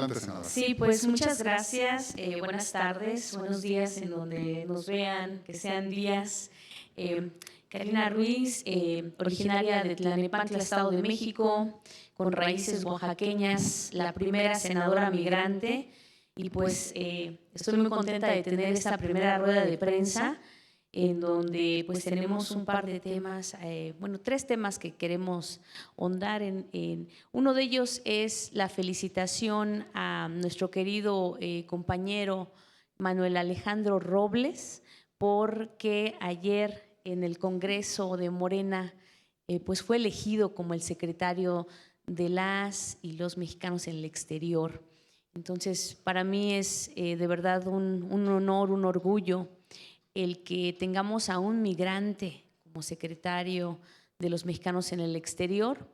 Adelante, senadora. Sí, pues muchas gracias. Buenas tardes, buenos días en donde nos vean, que sean días. Karina Ruiz, originaria de Tlalnepantla, Estado de México, con raíces oaxaqueñas, la primera senadora migrante. Y pues estoy muy contenta de tener esta primera rueda de prensa en donde pues tenemos un par de temas, tres temas que queremos ahondar en. Uno de ellos es la felicitación a nuestro querido compañero Manuel Alejandro Robles, porque ayer en el Congreso de Morena pues fue elegido como el secretario de las y los mexicanos en el exterior. Entonces, para mí es de verdad un honor, un orgullo el que tengamos a un migrante como secretario de los mexicanos en el exterior.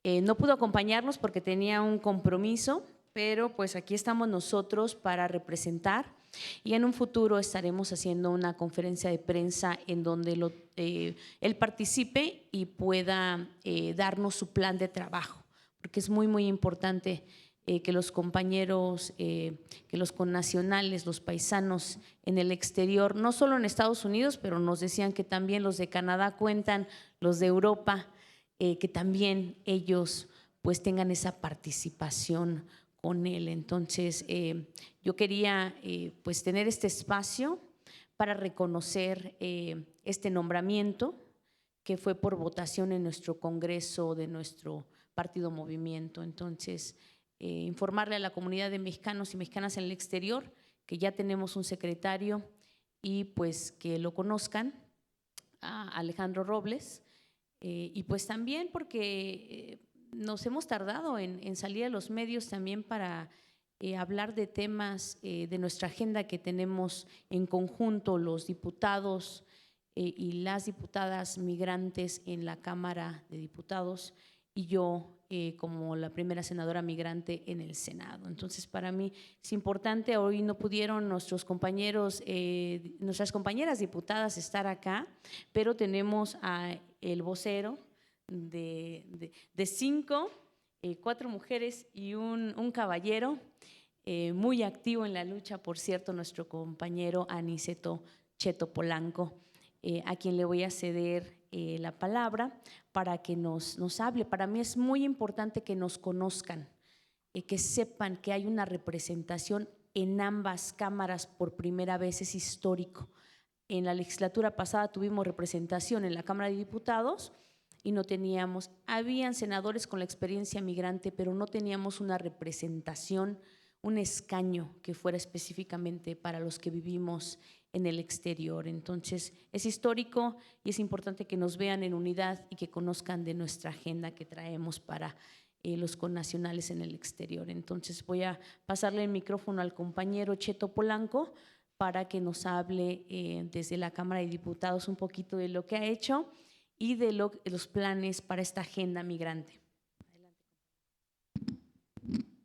No pudo acompañarnos porque tenía un compromiso, pero pues aquí estamos nosotros para representar y en un futuro estaremos haciendo una conferencia de prensa en donde él participe y pueda darnos su plan de trabajo, porque es muy, muy importante que los compañeros, que los connacionales, los paisanos en el exterior, no solo en Estados Unidos, pero nos decían que también los de Canadá cuentan, los de Europa, que también ellos pues tengan esa participación con él. Entonces, yo quería pues tener este espacio para reconocer este nombramiento que fue por votación en nuestro Congreso de nuestro partido Movimiento. Entonces, informarle a la comunidad de mexicanos y mexicanas en el exterior que ya tenemos un secretario y pues que lo conozcan, a Alejandro Robles, y pues también porque nos hemos tardado en salir a los medios también para hablar de temas de nuestra agenda que tenemos en conjunto los diputados y las diputadas migrantes en la Cámara de Diputados y yo como la primera senadora migrante en el Senado. Entonces, para mí es importante, hoy no pudieron nuestros compañeros, nuestras compañeras diputadas estar acá, pero tenemos a el vocero de 5, 4 mujeres y un caballero, muy activo en la lucha, por cierto, nuestro compañero Aniceto Cheto Polanco, a quien le voy a ceder la palabra para que nos hable. Para mí es muy importante que nos conozcan, que sepan que hay una representación en ambas cámaras por primera vez, es histórico. En la legislatura pasada tuvimos representación en la Cámara de Diputados y no teníamos, habían senadores con la experiencia migrante, pero no teníamos una representación, un escaño que fuera específicamente para los que vivimos en el exterior. Entonces, es histórico y es importante que nos vean en unidad y que conozcan de nuestra agenda que traemos para los connacionales en el exterior. Entonces, voy a pasarle el micrófono al compañero Cheto Polanco para que nos hable desde la Cámara de Diputados un poquito de lo que ha hecho y de los planes para esta agenda migrante.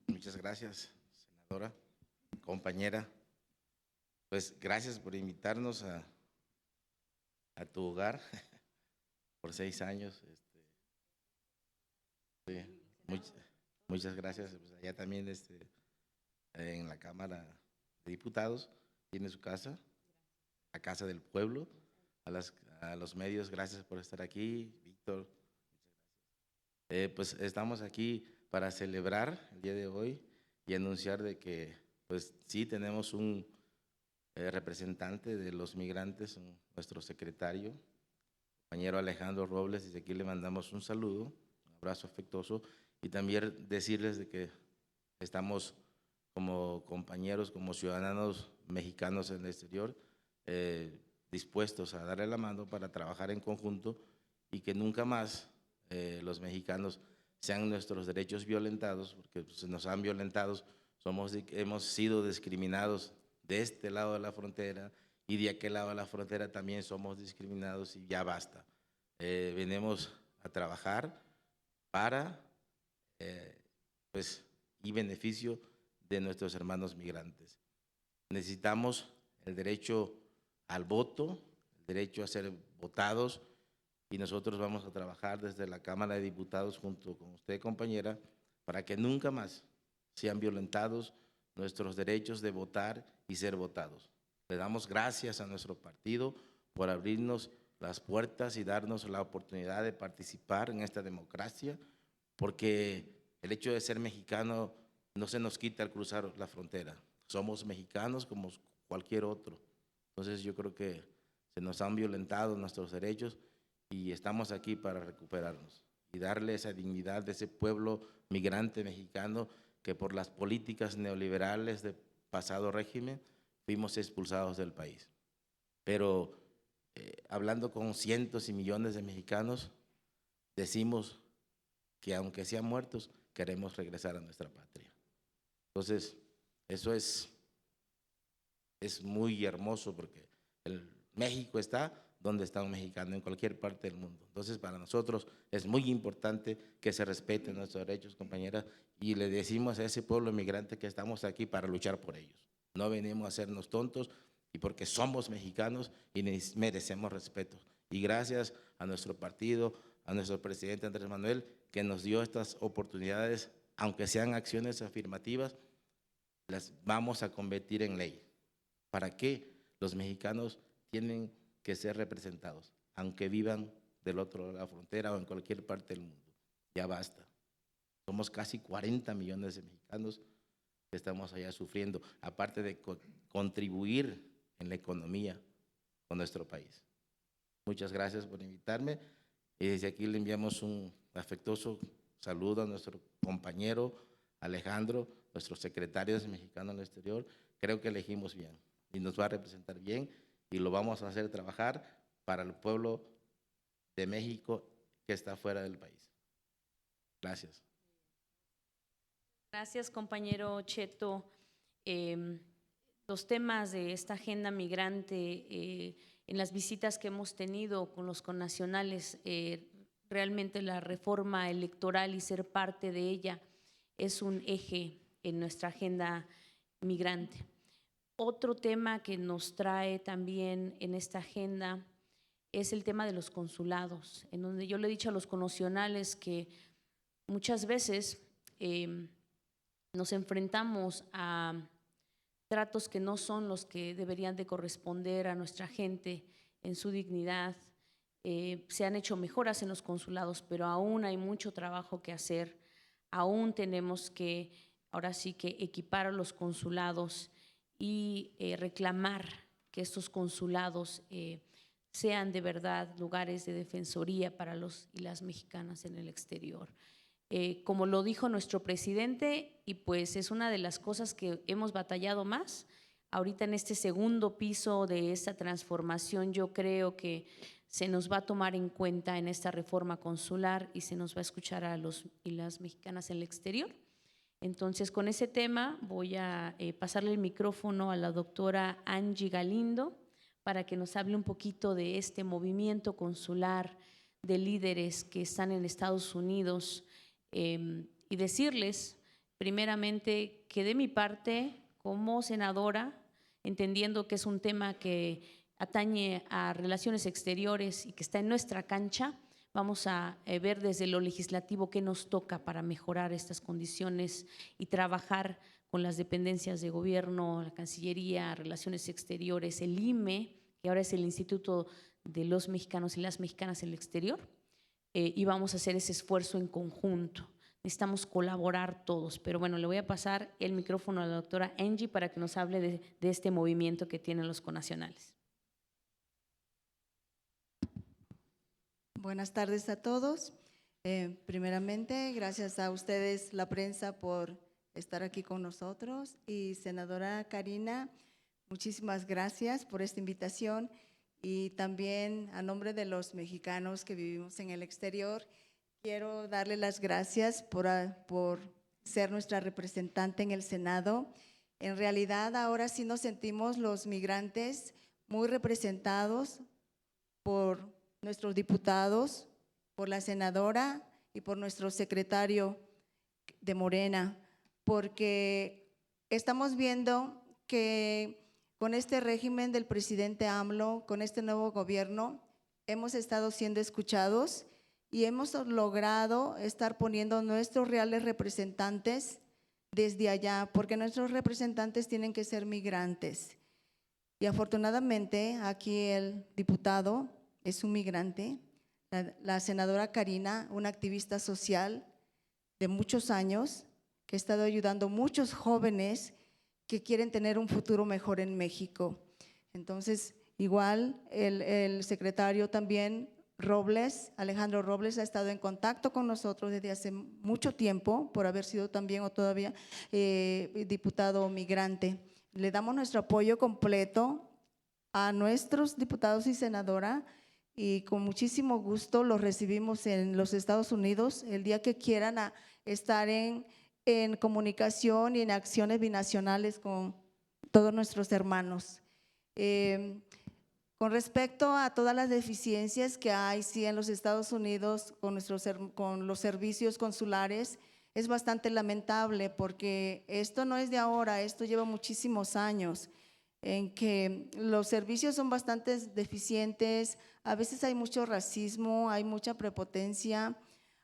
Muchas gracias, senadora, compañera. Pues gracias por invitarnos a tu hogar por 6 años. Sí, muchas gracias. Pues allá también en la Cámara de Diputados tiene su casa, la Casa del Pueblo. A los medios, gracias por estar aquí, Víctor. Pues estamos aquí para celebrar el día de hoy y anunciar de que pues sí tenemos un representante de los migrantes, nuestro secretario, compañero Alejandro Robles. Desde aquí le mandamos un saludo, un abrazo afectuoso y también decirles de que estamos como compañeros, como ciudadanos mexicanos en el exterior, dispuestos a darle la mano para trabajar en conjunto y que nunca más los mexicanos sean nuestros derechos violentados, porque se nos han violentado, hemos sido discriminados de este lado de la frontera y de aquel lado de la frontera también somos discriminados y ya basta. Venimos a trabajar para pues, y beneficio de nuestros hermanos migrantes. Necesitamos el derecho al voto, el derecho a ser votados, y nosotros vamos a trabajar desde la Cámara de Diputados junto con usted, compañera, para que nunca más sean violentados nuestros derechos de votar y ser votados. Le damos gracias a nuestro partido por abrirnos las puertas y darnos la oportunidad de participar en esta democracia, porque el hecho de ser mexicano no se nos quita al cruzar la frontera. Somos mexicanos como cualquier otro. Entonces yo creo que se nos han violentado nuestros derechos y estamos aquí para recuperarnos y darle esa dignidad de ese pueblo migrante mexicano que por las políticas neoliberales del pasado régimen fuimos expulsados del país. Pero hablando con cientos y millones de mexicanos, decimos que aunque sean muertos, queremos regresar a nuestra patria. Entonces, eso es muy hermoso porque México está donde está un mexicano, en cualquier parte del mundo. Entonces, para nosotros es muy importante que se respeten nuestros derechos, compañeras, y le decimos a ese pueblo migrante que estamos aquí para luchar por ellos. No venimos a hacernos tontos y porque somos mexicanos y merecemos respeto. Y gracias a nuestro partido, a nuestro presidente Andrés Manuel, que nos dio estas oportunidades, aunque sean acciones afirmativas, las vamos a convertir en ley. ¿Para qué? Los mexicanos tienen que ser representados, aunque vivan del otro lado de la frontera o en cualquier parte del mundo. Ya basta. Somos casi 40 millones de mexicanos que estamos allá sufriendo, aparte de contribuir en la economía con nuestro país. Muchas gracias por invitarme y desde aquí le enviamos un afectuoso saludo a nuestro compañero Alejandro, nuestro secretario de Mexicano en el Exterior. Creo que elegimos bien y nos va a representar bien y lo vamos a hacer trabajar para el pueblo de México que está fuera del país. Gracias. Gracias, compañero Cheto. Los temas de esta agenda migrante, en las visitas que hemos tenido con los connacionales, realmente la reforma electoral y ser parte de ella es un eje en nuestra agenda migrante. Otro tema que nos trae también en esta agenda es el tema de los consulados, en donde yo le he dicho a los connacionales que muchas veces nos enfrentamos a tratos que no son los que deberían de corresponder a nuestra gente en su dignidad. Se han hecho mejoras en los consulados, pero aún hay mucho trabajo que hacer. Aún tenemos que, ahora sí que equipar a los consulados y reclamar que estos consulados sean de verdad lugares de defensoría para los y las mexicanas en el exterior. Como lo dijo nuestro presidente, y pues es una de las cosas que hemos batallado más, ahorita en este segundo piso de esta transformación yo creo que se nos va a tomar en cuenta en esta reforma consular y se nos va a escuchar a los y las mexicanas en el exterior. Entonces, con ese tema voy a pasarle el micrófono a la doctora Angie Galindo para que nos hable un poquito de este movimiento consular de líderes que están en Estados Unidos y decirles, primeramente, que de mi parte, como senadora, entendiendo que es un tema que atañe a relaciones exteriores y que está en nuestra cancha, vamos a ver desde lo legislativo qué nos toca para mejorar estas condiciones y trabajar con las dependencias de gobierno, la Cancillería, Relaciones Exteriores, el IME, que ahora es el Instituto de los Mexicanos y las Mexicanas en el Exterior, y vamos a hacer ese esfuerzo en conjunto. Necesitamos colaborar todos, pero bueno, le voy a pasar el micrófono a la doctora Angie para que nos hable de este movimiento que tienen los connacionales. Buenas tardes a todos. Primeramente, gracias a ustedes, la prensa, por estar aquí con nosotros. Y senadora Karina, muchísimas gracias por esta invitación. Y también a nombre de los mexicanos que vivimos en el exterior, quiero darle las gracias por ser nuestra representante en el Senado. En realidad, ahora sí nos sentimos los migrantes muy representados por nuestros diputados, por la senadora y por nuestro secretario de Morena, porque estamos viendo que con este régimen del presidente AMLO, con este nuevo gobierno, hemos estado siendo escuchados y hemos logrado estar poniendo nuestros reales representantes desde allá, porque nuestros representantes tienen que ser migrantes. Y afortunadamente aquí el diputado es un migrante, la senadora Karina, una activista social de muchos años, que ha estado ayudando a muchos jóvenes que quieren tener un futuro mejor en México. Entonces, igual el secretario también, Robles, Alejandro Robles, ha estado en contacto con nosotros desde hace mucho tiempo, por haber sido también o todavía diputado migrante. Le damos nuestro apoyo completo a nuestros diputados y senadora, y con muchísimo gusto los recibimos en los Estados Unidos el día que quieran estar en comunicación y en acciones binacionales con todos nuestros hermanos. Con respecto a todas las deficiencias que hay sí, en los Estados Unidos con los servicios consulares, es bastante lamentable porque esto no es de ahora, esto lleva muchísimos años en que los servicios son bastante deficientes, a veces hay mucho racismo, hay mucha prepotencia,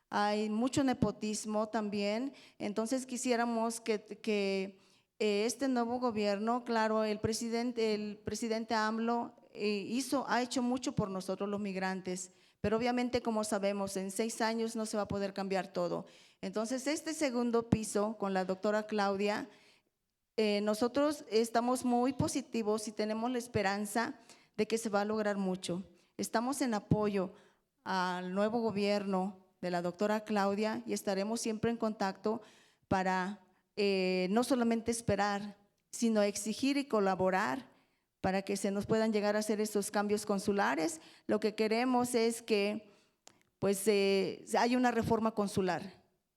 hay mucho nepotismo también. Entonces quisiéramos que este nuevo gobierno, claro, el presidente AMLO ha hecho mucho por nosotros los migrantes, pero obviamente, como sabemos, en 6 años no se va a poder cambiar todo. Entonces, este segundo piso con la doctora Claudia, nosotros estamos muy positivos y tenemos la esperanza de que se va a lograr mucho. Estamos en apoyo al nuevo gobierno de la doctora Claudia y estaremos siempre en contacto para no solamente esperar, sino exigir y colaborar para que se nos puedan llegar a hacer estos cambios consulares. Lo que queremos es que pues haya una reforma consular,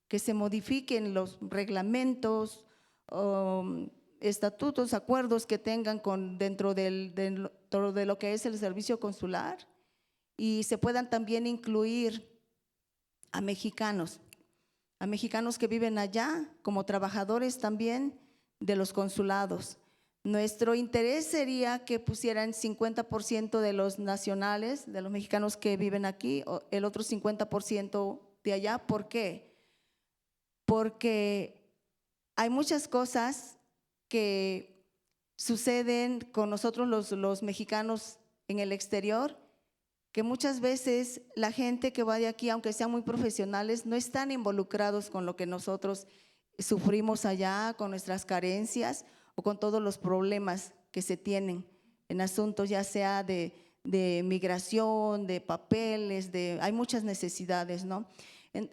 que se modifiquen los reglamentos, estatutos, acuerdos que tengan dentro de lo que es el servicio consular, y se puedan también incluir a mexicanos que viven allá como trabajadores también de los consulados. Nuestro interés sería que pusieran 50% de los nacionales, de los mexicanos que viven aquí, o el otro 50% de allá. ¿Por qué? Porque hay muchas cosas que suceden con nosotros los mexicanos en el exterior, que muchas veces la gente que va de aquí, aunque sean muy profesionales, no están involucrados con lo que nosotros sufrimos allá, con nuestras carencias o con todos los problemas que se tienen en asuntos ya sea de migración, de papeles, hay muchas necesidades, ¿no?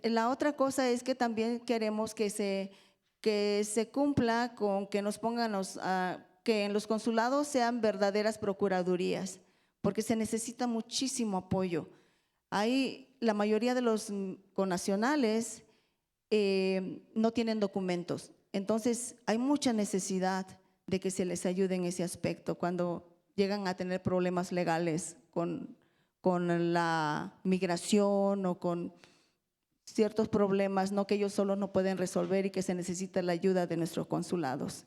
La otra cosa es que también queremos que se cumpla con que nos pongan que en los consulados sean verdaderas procuradurías, porque se necesita muchísimo apoyo. Ahí la mayoría de los connacionales no tienen documentos, entonces hay mucha necesidad de que se les ayude en ese aspecto cuando llegan a tener problemas legales con la migración o con ciertos problemas, ¿no?, que ellos solos no pueden resolver y que se necesita la ayuda de nuestros consulados.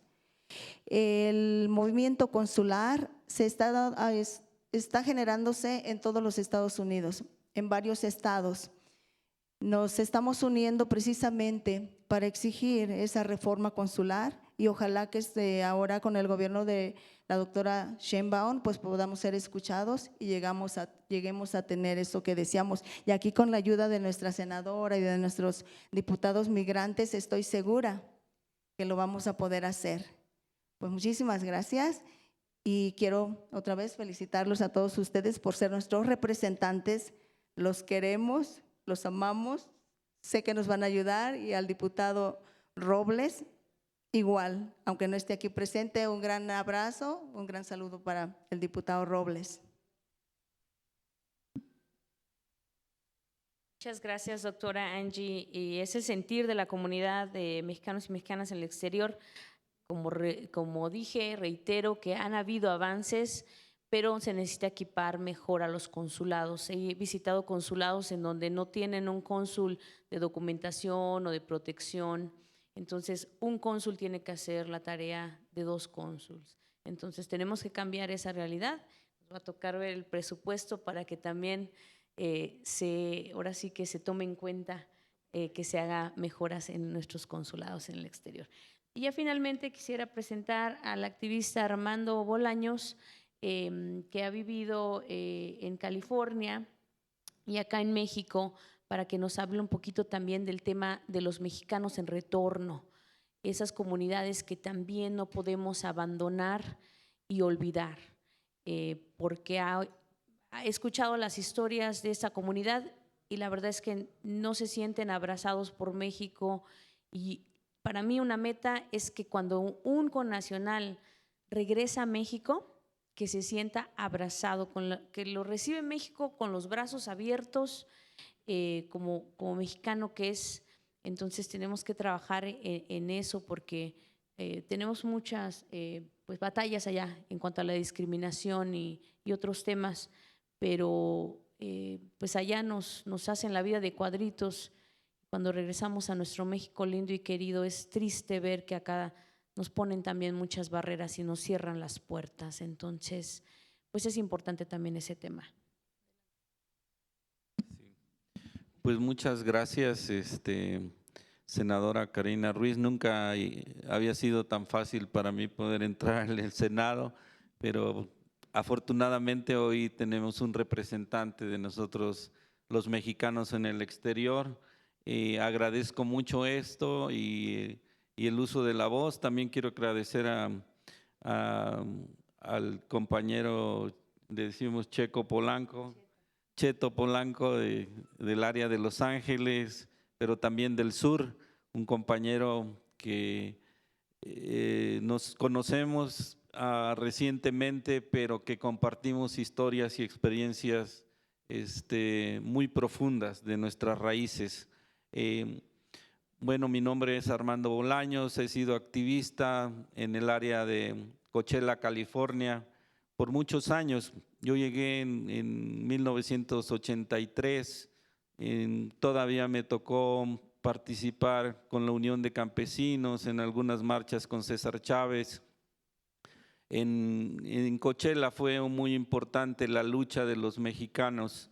El movimiento consular está generándose en todos los Estados Unidos, en varios estados. Nos estamos uniendo precisamente para exigir esa reforma consular y ojalá que ahora con el gobierno de la doctora Sheinbaum pues podamos ser escuchados y lleguemos a tener eso que deseamos. Y aquí con la ayuda de nuestra senadora y de nuestros diputados migrantes estoy segura que lo vamos a poder hacer. Pues muchísimas gracias y quiero otra vez felicitarlos a todos ustedes por ser nuestros representantes. Los queremos, los amamos, sé que nos van a ayudar, y al diputado Robles igual, aunque no esté aquí presente, un gran abrazo, un gran saludo para el diputado Robles. Muchas gracias, doctora Angie. Y es el sentir de la comunidad de mexicanos y mexicanas en el exterior. Como dije, reitero que han habido avances, pero se necesita equipar mejor a los consulados. He visitado consulados en donde no tienen un cónsul de documentación o de protección. Entonces, un cónsul tiene que hacer la tarea de 2 cónsuls. Entonces, tenemos que cambiar esa realidad. Nos va a tocar ver el presupuesto para que también ahora sí que se tome en cuenta que se haga mejoras en nuestros consulados en el exterior. Y ya finalmente quisiera presentar al activista Armando Bolaños, que ha vivido en California y acá en México, para que nos hable un poquito también del tema de los mexicanos en retorno, esas comunidades que también no podemos abandonar y olvidar, porque he escuchado las historias de esta comunidad y la verdad es que no se sienten abrazados por México, y para mí una meta es que cuando un connacional regresa a México, que se sienta abrazado, que lo recibe México con los brazos abiertos, como mexicano que es. Entonces tenemos que trabajar en eso, porque tenemos muchas pues batallas allá en cuanto a la discriminación y otros temas, pero pues allá nos hacen la vida de cuadritos. Cuando regresamos a nuestro México lindo y querido, es triste ver que acá nos ponen también muchas barreras y nos cierran las puertas. Entonces, pues es importante también ese tema. Pues muchas gracias, senadora Karina Ruiz. Nunca había sido tan fácil para mí poder entrar en el Senado, pero afortunadamente hoy tenemos un representante de nosotros, los mexicanos en el exterior. Agradezco mucho esto y el uso de la voz. También quiero agradecer al compañero, le decimos Cheto Polanco, del área de Los Ángeles, pero también del sur, un compañero que nos conocemos recientemente, pero que compartimos historias y experiencias muy profundas de nuestras raíces. Bueno, mi nombre es Armando Bolaños, he sido activista en el área de Coachella, California, por muchos años. Yo llegué en 1983, todavía me tocó participar con la Unión de Campesinos en algunas marchas con César Chávez. En Coachella fue muy importante la lucha de los mexicanos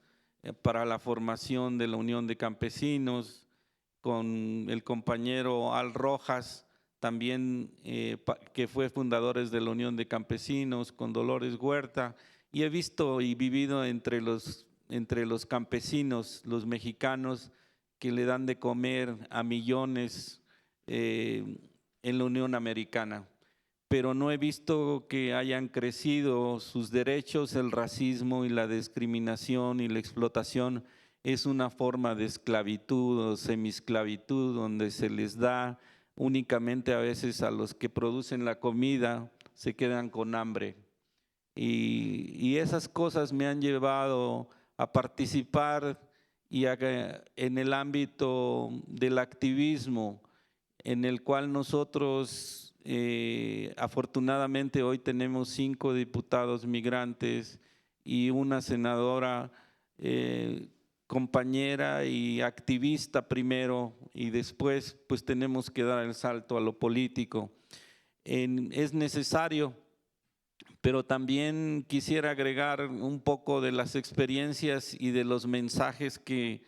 para la formación de la Unión de Campesinos, con el compañero Al Rojas, también que fue fundadores de la Unión de Campesinos, con Dolores Huerta, y he visto y vivido entre los campesinos, los mexicanos, que le dan de comer a millones en la Unión Americana, pero no he visto que hayan crecido sus derechos. El racismo y la discriminación y la explotación es una forma de esclavitud o semiesclavitud, donde se les da únicamente a veces a los que producen la comida, se quedan con hambre. Y esas cosas me han llevado a participar en el ámbito del activismo, en el cual nosotros afortunadamente hoy tenemos 5 diputados migrantes y una senadora compañera y activista primero, y después pues tenemos que dar el salto a lo político. Es necesario, pero también quisiera agregar un poco de las experiencias y de los mensajes que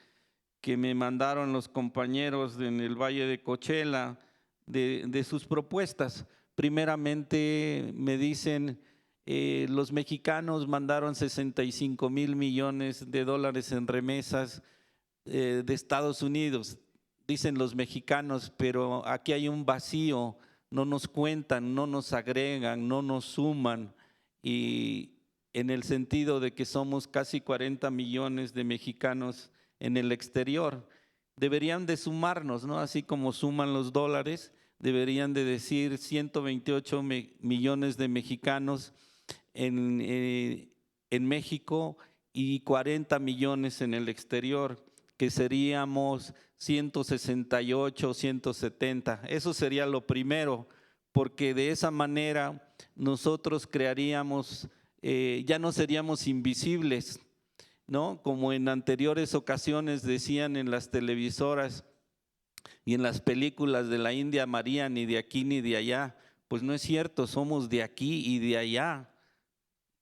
me mandaron los compañeros en el Valle de Coachella, de sus propuestas. Primeramente me dicen, los mexicanos mandaron 65,000 millones de dólares en remesas de Estados Unidos, dicen los mexicanos, pero aquí hay un vacío, no nos cuentan, no nos agregan, no nos suman, y en el sentido de que somos casi 40 millones de mexicanos en el exterior. Deberían de sumarnos, ¿no? Así como suman los dólares, deberían de decir 128 millones de mexicanos en México y 40 millones en el exterior, que seríamos 168, 170. Eso sería lo primero, porque de esa manera nosotros crearíamos, ya no seríamos invisibles, ¿no? Como en anteriores ocasiones decían en las televisoras y en las películas de la India María, ni de aquí ni de allá. Pues no es cierto, somos de aquí y de allá,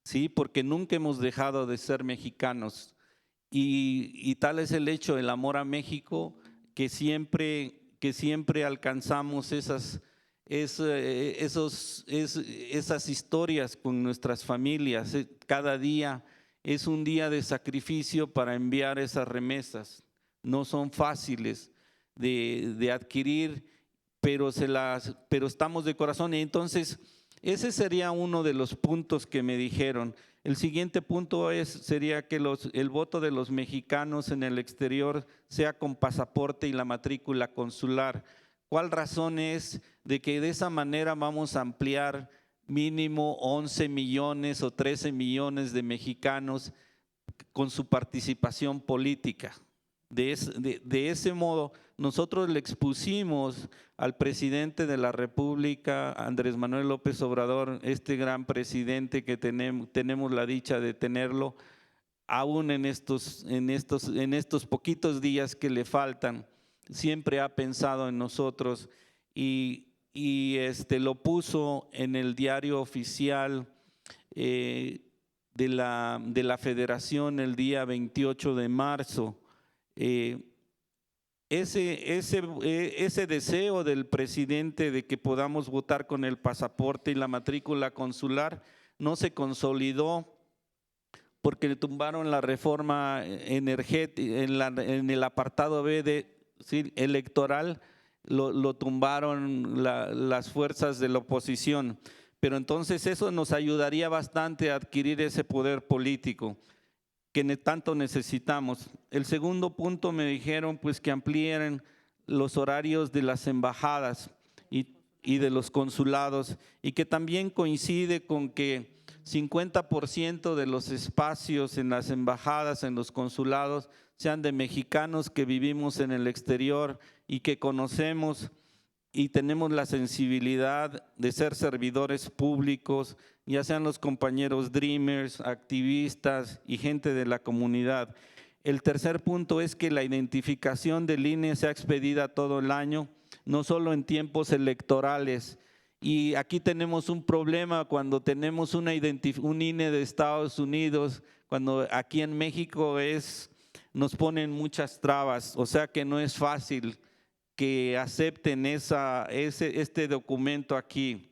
¿sí? Porque nunca hemos dejado de ser mexicanos, y tal es el hecho, el amor a México, que siempre alcanzamos esas esas historias con nuestras familias. Cada día es un día de sacrificio para enviar esas remesas. No son fáciles de adquirir, pero estamos de corazón. Y entonces, ese sería uno de los puntos que me dijeron. El siguiente punto sería que el voto de los mexicanos en el exterior sea con pasaporte y la matrícula consular. ¿Cuál razón es de que de esa manera vamos a ampliar mínimo 11 millones o 13 millones de mexicanos con su participación política? De ese modo, nosotros le expusimos al presidente de la República, Andrés Manuel López Obrador, este gran presidente que tenemos la dicha de tenerlo, aún en estos poquitos días que le faltan, siempre ha pensado en nosotros y lo puso en el diario oficial de la Federación el día 28 de marzo. Ese deseo del presidente de que podamos votar con el pasaporte y la matrícula consular no se consolidó porque le tumbaron la reforma energética en el apartado B electoral, lo tumbaron las fuerzas de la oposición. Pero entonces eso nos ayudaría bastante a adquirir ese poder político que tanto necesitamos. El segundo punto me dijeron pues que amplíen los horarios de las embajadas y de los consulados, y que también coincide con que 50% de los espacios en las embajadas, en los consulados, sean de mexicanos que vivimos en el exterior y que conocemos y tenemos la sensibilidad de ser servidores públicos, ya sean los compañeros Dreamers, activistas y gente de la comunidad. El tercer punto es que la identificación del INE sea expedida todo el año, no solo en tiempos electorales. Y aquí tenemos un problema cuando tenemos un INE de Estados Unidos, cuando aquí en México nos ponen muchas trabas, o sea que no es fácil que acepten este documento aquí.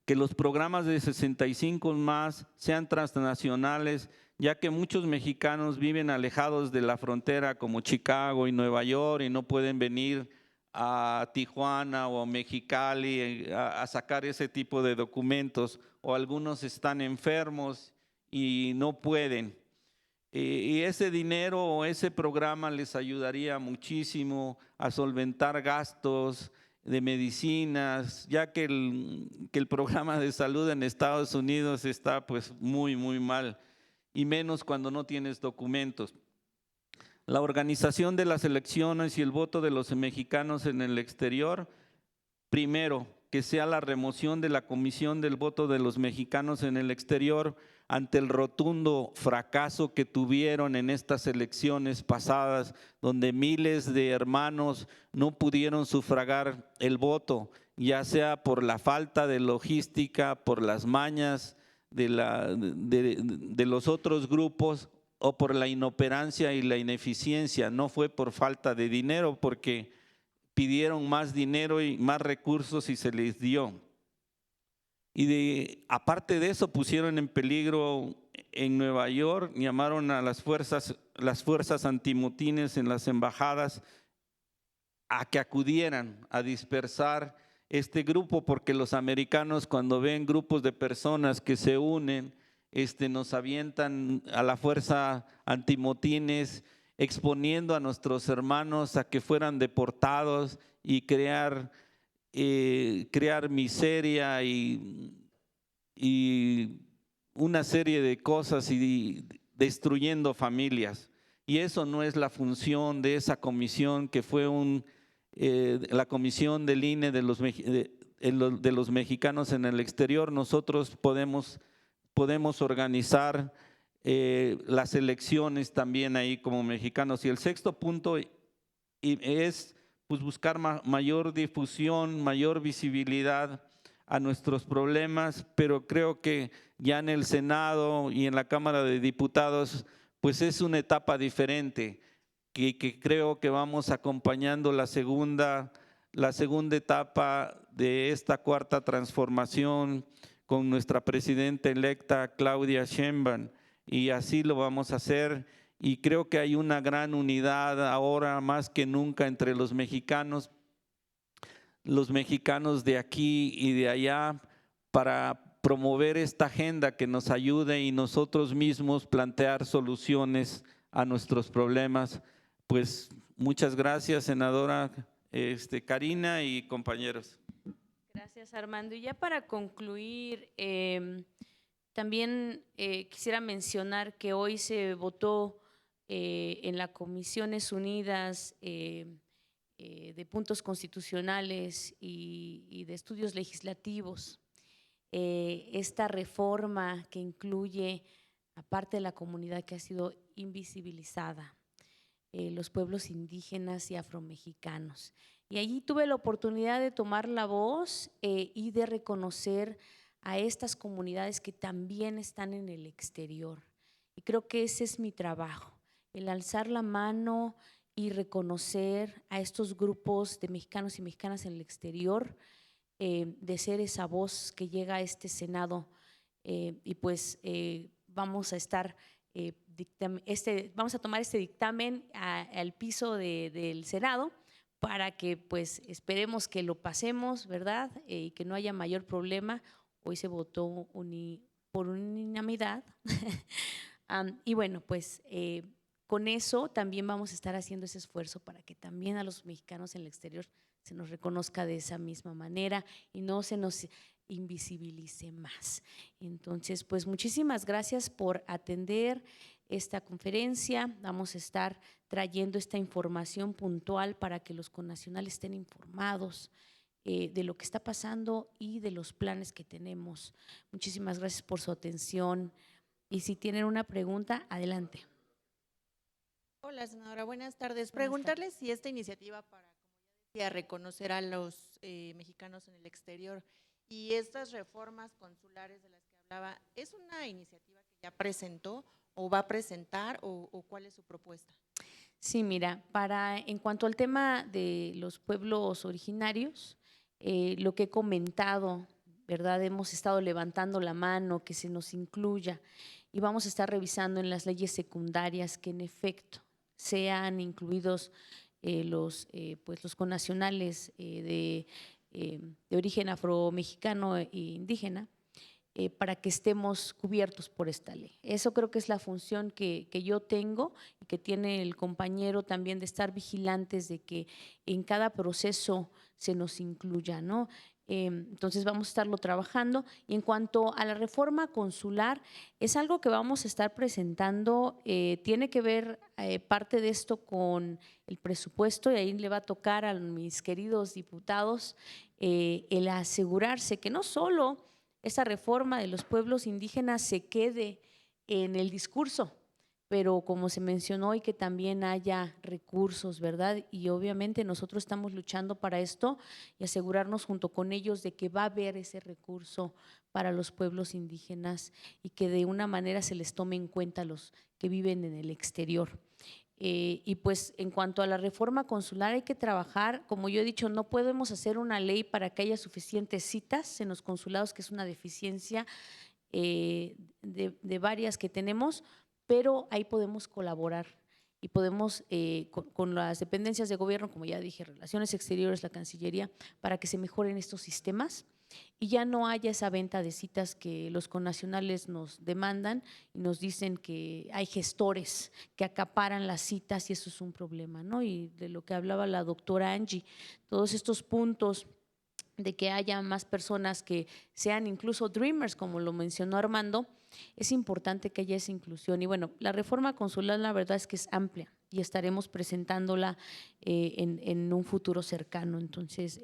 Que los programas de 65 más sean transnacionales, ya que muchos mexicanos viven alejados de la frontera como Chicago y Nueva York y no pueden venir a Tijuana o a Mexicali a sacar ese tipo de documentos, o algunos están enfermos y no pueden. Y ese dinero o ese programa les ayudaría muchísimo a solventar gastos de medicinas, ya que el programa de salud en Estados Unidos está pues muy mal, y menos cuando no tienes documentos. La organización de las elecciones y el voto de los mexicanos en el exterior, primero, que sea la remoción de la comisión del voto de los mexicanos en el exterior ante el rotundo fracaso que tuvieron en estas elecciones pasadas, donde miles de hermanos no pudieron sufragar el voto, ya sea por la falta de logística, por las mañas de los otros grupos o por la inoperancia y la ineficiencia. No fue por falta de dinero, porque pidieron más dinero y más recursos y se les dio. Y aparte de eso, pusieron en peligro en Nueva York, llamaron a las fuerzas antimotines en las embajadas a que acudieran a dispersar este grupo, porque los americanos, cuando ven grupos de personas que se unen, nos avientan a la fuerza antimotines, exponiendo a nuestros hermanos a que fueran deportados y crear miseria y una serie de cosas, y destruyendo familias. Y eso no es la función de esa comisión, que fue la comisión del INE de los mexicanos en el exterior. Nosotros podemos organizar las elecciones también ahí como mexicanos. Y el sexto punto es pues buscar mayor difusión, mayor visibilidad a nuestros problemas, pero creo que ya en el Senado y en la Cámara de Diputados pues es una etapa diferente, que creo que vamos acompañando la segunda la segunda etapa de esta cuarta transformación con nuestra presidenta electa Claudia Sheinbaum, y así lo vamos a hacer. Y creo que hay una gran unidad ahora más que nunca entre los mexicanos de aquí y de allá, para promover esta agenda que nos ayude y nosotros mismos plantear soluciones a nuestros problemas. Pues muchas gracias, senadora Karina y compañeros. Gracias, Armando. Y ya para concluir, también quisiera mencionar que hoy se votó en las Comisiones Unidas de Puntos Constitucionales y de Estudios Legislativos esta reforma que incluye, aparte de la comunidad que ha sido invisibilizada, los pueblos indígenas y afromexicanos. Y allí tuve la oportunidad de tomar la voz y de reconocer a estas comunidades que también están en el exterior. Y creo que ese es mi trabajo, el alzar la mano y reconocer a estos grupos de mexicanos y mexicanas en el exterior, de ser esa voz que llega a este Senado. Y pues vamos a estar… vamos a tomar este dictamen al piso del Senado para que pues esperemos que lo pasemos, ¿verdad? Y que no haya mayor problema. Hoy se votó por unanimidad. Y bueno, pues con eso también vamos a estar haciendo ese esfuerzo para que también a los mexicanos en el exterior se nos reconozca de esa misma manera y no se nos invisibilice más. Entonces, pues muchísimas gracias por atender esta conferencia. Vamos a estar trayendo esta información puntual para que los connacionales estén informados de lo que está pasando y de los planes que tenemos. Muchísimas gracias por su atención y si tienen una pregunta, adelante. Hola, senadora, buenas tardes. Preguntarle si esta iniciativa para, como ya decía, reconocer a los mexicanos en el exterior y estas reformas consulares de las que hablaba, ¿es una iniciativa que ya presentó o va a presentar o cuál es su propuesta? Sí, mira, en cuanto al tema de los pueblos originarios, lo que he comentado, ¿verdad? Hemos estado levantando la mano, que se nos incluya y vamos a estar revisando en las leyes secundarias que en efecto sean incluidos los connacionales de origen afromexicano e indígena, para que estemos cubiertos por esta ley. Eso creo que es la función que yo tengo y que tiene el compañero también, de estar vigilantes de que en cada proceso se nos incluya, ¿no? Entonces vamos a estarlo trabajando. Y en cuanto a la reforma consular, es algo que vamos a estar presentando, tiene que ver parte de esto con el presupuesto y ahí le va a tocar a mis queridos diputados el asegurarse que no solo esa reforma de los pueblos indígenas se quede en el discurso, pero como se mencionó, y que también haya recursos, ¿verdad? Y obviamente nosotros estamos luchando para esto y asegurarnos junto con ellos de que va a haber ese recurso para los pueblos indígenas y que de una manera se les tome en cuenta a los que viven en el exterior. Y pues en cuanto a la reforma consular hay que trabajar, como yo he dicho, no podemos hacer una ley para que haya suficientes citas en los consulados, que es una deficiencia de varias que tenemos, pero ahí podemos colaborar y podemos con las dependencias de gobierno, como ya dije, Relaciones Exteriores, la Cancillería, para que se mejoren estos sistemas y ya no haya esa venta de citas que los connacionales nos demandan y nos dicen que hay gestores que acaparan las citas y eso es un problema, ¿no? Y de lo que hablaba la doctora Angie, todos estos puntos de que haya más personas que sean incluso dreamers, como lo mencionó Armando, es importante que haya esa inclusión. Y bueno, la reforma consular la verdad es que es amplia y estaremos presentándola en un futuro cercano. Entonces,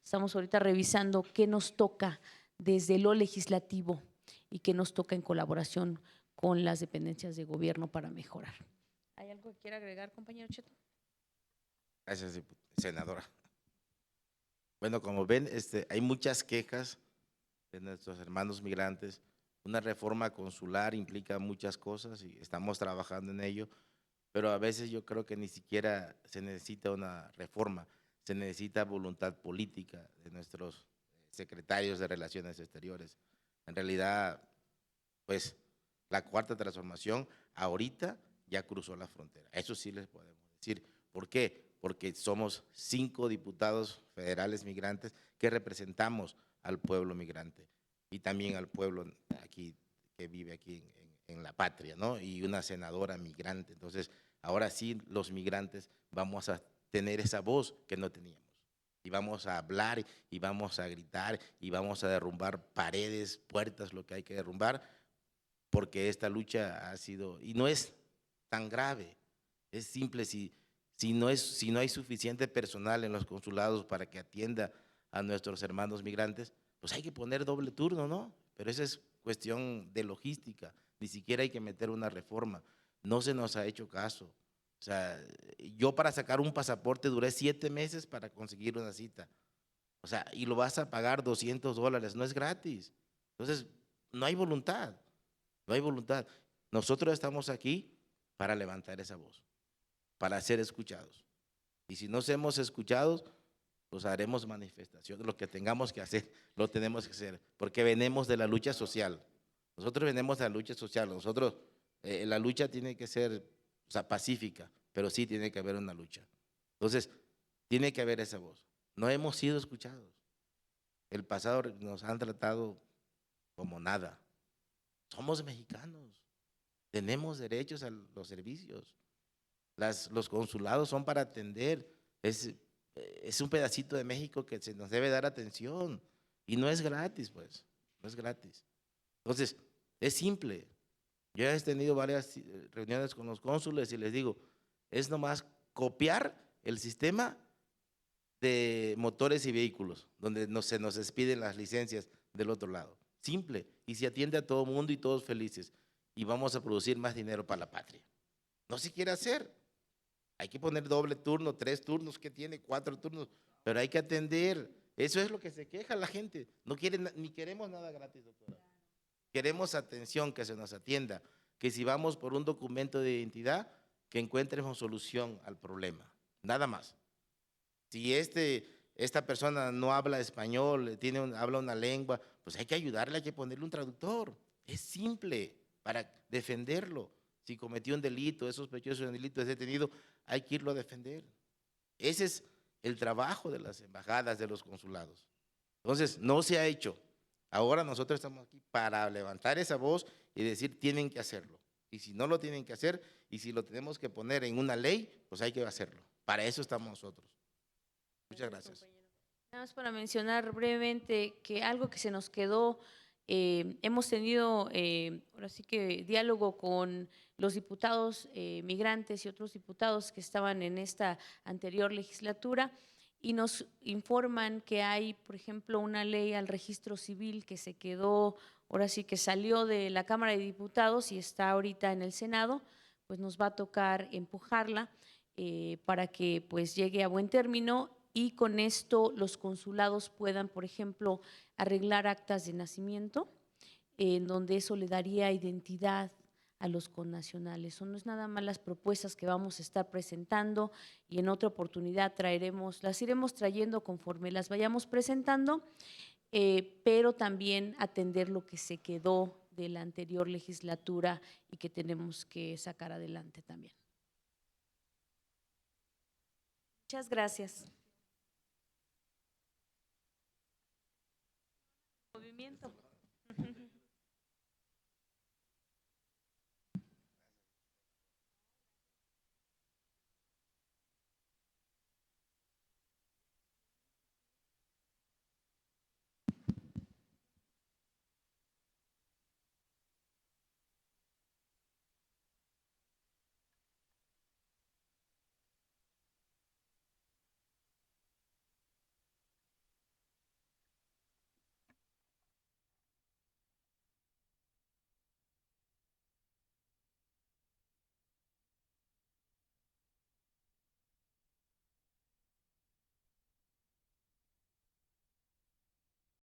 estamos ahorita revisando qué nos toca desde lo legislativo y qué nos toca en colaboración con las dependencias de gobierno para mejorar. ¿Hay algo que quiera agregar, compañero Cheto? Gracias, senadora. Bueno, como ven, hay muchas quejas de nuestros hermanos migrantes. Una reforma consular implica muchas cosas y estamos trabajando en ello, pero a veces yo creo que ni siquiera se necesita una reforma, se necesita voluntad política de nuestros secretarios de Relaciones Exteriores. En realidad, pues, la cuarta transformación ahorita ya cruzó la frontera. Eso sí les podemos decir. ¿Por qué? Porque somos 5 diputados federales migrantes que representamos al pueblo migrante y también al pueblo aquí que vive aquí en la patria, ¿no? Y una senadora migrante. Entonces, ahora sí los migrantes vamos a tener esa voz que no teníamos. Y vamos a hablar y vamos a gritar y vamos a derrumbar paredes, puertas, lo que hay que derrumbar, porque esta lucha ha sido, y no es tan grave, es simple, si no hay suficiente personal en los consulados para que atienda a nuestros hermanos migrantes, pues hay que poner doble turno, ¿no? Pero esa es cuestión de logística, ni siquiera hay que meter una reforma, no se nos ha hecho caso. O sea, yo para sacar un pasaporte duré 7 meses para conseguir una cita. O sea, y lo vas a pagar $200, no es gratis. Entonces, no hay voluntad, no hay voluntad. Nosotros estamos aquí para levantar esa voz, para ser escuchados. Y si no somos escuchados, pues haremos manifestaciones, lo que tengamos que hacer, lo tenemos que hacer, porque venimos de la lucha social. Nosotros venimos de la lucha social, nosotros, la lucha tiene que ser, o sea, pacífica, pero sí tiene que haber una lucha. Entonces, tiene que haber esa voz. No hemos sido escuchados. El pasado nos han tratado como nada. Somos mexicanos, tenemos derechos a los servicios. Los consulados son para atender. Es un pedacito de México que se nos debe dar atención. Y no es gratis, pues, no es gratis. Entonces, es simple. Yo he tenido varias reuniones con los cónsules y les digo, es nomás copiar el sistema de motores y vehículos, donde se nos expiden las licencias del otro lado. Simple. Y se atiende a todo el mundo y todos felices. Y vamos a producir más dinero para la patria. No se quiere hacer. Hay que poner doble turno, 3 turnos, que tiene 4 turnos, pero hay que atender. Eso es lo que se queja la gente. No quieren, ni queremos nada gratis, doctora. Queremos atención, que se nos atienda, que si vamos por un documento de identidad, que encuentremos solución al problema. Nada más. Si esta persona no habla español, habla una lengua, pues hay que ayudarle, hay que ponerle un traductor. Es simple para defenderlo. Si cometió un delito, es sospechoso de un delito, es detenido, hay que irlo a defender. Ese es el trabajo de las embajadas, de los consulados. Entonces, no se ha hecho. Ahora nosotros estamos aquí para levantar esa voz y decir, tienen que hacerlo. Y si no lo tienen que hacer, y si lo tenemos que poner en una ley, pues hay que hacerlo. Para eso estamos nosotros. Muchas gracias. Nada más para mencionar brevemente que algo que se nos quedó, hemos tenido ahora sí que diálogo con los diputados migrantes y otros diputados que estaban en esta anterior legislatura y nos informan que hay, por ejemplo, una ley al registro civil que se quedó, ahora sí que salió de la Cámara de Diputados y está ahorita en el Senado, pues nos va a tocar empujarla para que pues llegue a buen término y con esto los consulados puedan, por ejemplo, arreglar actas de nacimiento, en donde eso le daría identidad a los connacionales. Son no es nada más las propuestas que vamos a estar presentando y en otra oportunidad las iremos trayendo conforme las vayamos presentando, pero también atender lo que se quedó de la anterior legislatura y que tenemos que sacar adelante también. Muchas gracias. Movimiento.